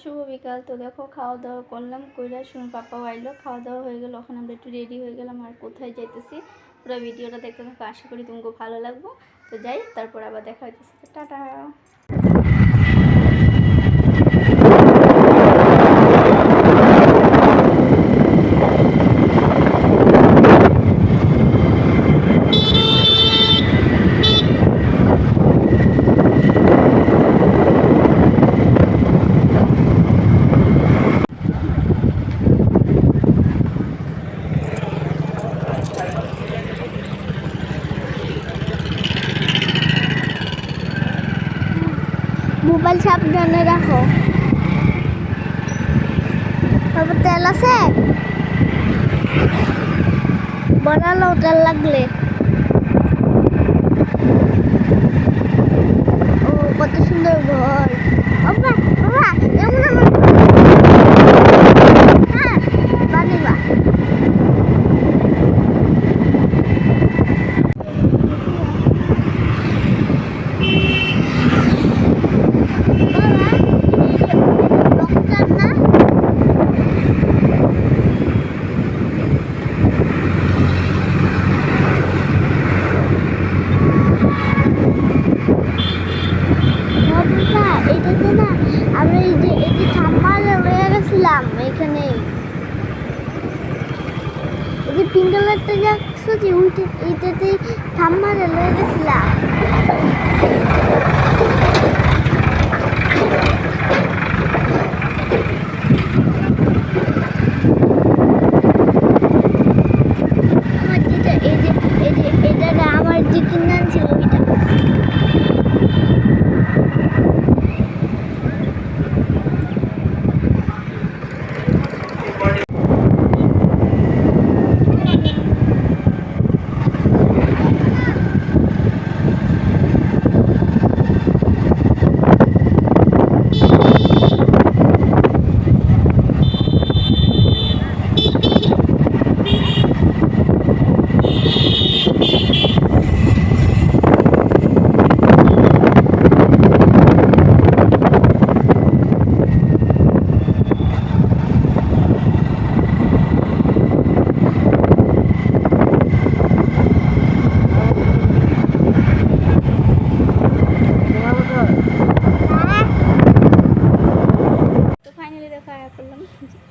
শুভ বিকাল। তো দেখো খাওয়া দাওয়া করলাম, কইরা শুনে পাপাও আইলো, খাওয়া দাওয়া হয়ে গেল। এখন আমরা একটু রেডি হয়ে গেলাম আর কোথায় যাইতেছি পুরো ভিডিওটা দেখতে থাকো, আশা করি তোমাকে ভালো লাগবে। তো যাই, তারপর আবার দেখা হইতেছে। টাটা। মোবাইল সাবধানে রাখো। তারপর তেল আছে, বানালো তেল লাগলে। ও কত সুন্দর ঘর। বাবা বাবা এমন হ্যাঁ বানিবা। এটাতে না আমরা এই যে থাম্বালে রয়ে গেছিলাম এখানে। এই যে পিঙ্ক কালারটা দেখছো যে এইটাতে থাম্বালে রয়ে গেছিলাম। আমার যেটা এটা না আমার যে কিনান ছিল ওইটা।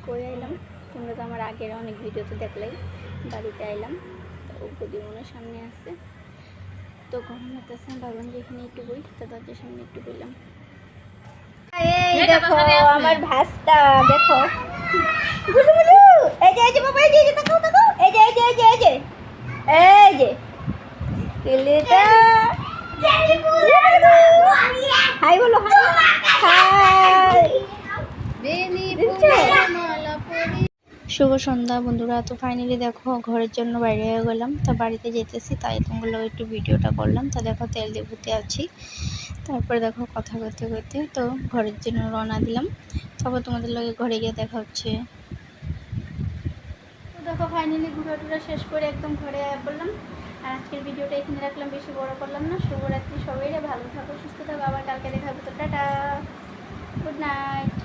করে আইলাম, তোমরা তো আমার আগের অনেক ভিডিওতে দেখলেই। বাড়িতে আইলাম, তো উপদি মনের সামনে আসছে, তো গরম হতেছে, ভাবলাম যে এখানে একটু বই, তো দরজার সামনে একটু বললাম। এই দেখো আমার ভাস্তা, দেখো গুলু গুলু। এই যে বাবা, এই যে তাকাও তাকাও, এই যে কেলেটা হাই বলো, হাই। শুভ সন্ধ্যা বন্ধুরা। তো ফাইনালি দেখো ঘরের জন্য বাইরে হয়ে গেলাম, তো বাড়িতে যেতেছি, তাই তোমাগুলো একটু ভিডিওটা করলাম। তো দেখো তেল দিয়ে ভুতে আছি, তারপরে দেখো কথা করতে করতে তো ঘরের জন্য রওনা দিলাম। তারপর তোমাদের লগে ঘরে গিয়ে দেখা হচ্ছে। তো দেখো ফাইনালি ঘোরাটুরা শেষ করে একদম ঘরে বললাম। আর আজকের ভিডিওটা এখানে রাখলাম, বেশি বড় করলাম না। শুভরাত্রি, সবাই ভালো থাকো, সুস্থ থাকো, আবার কালকে দেখা হবে। তো টাটা, গুড নাইট।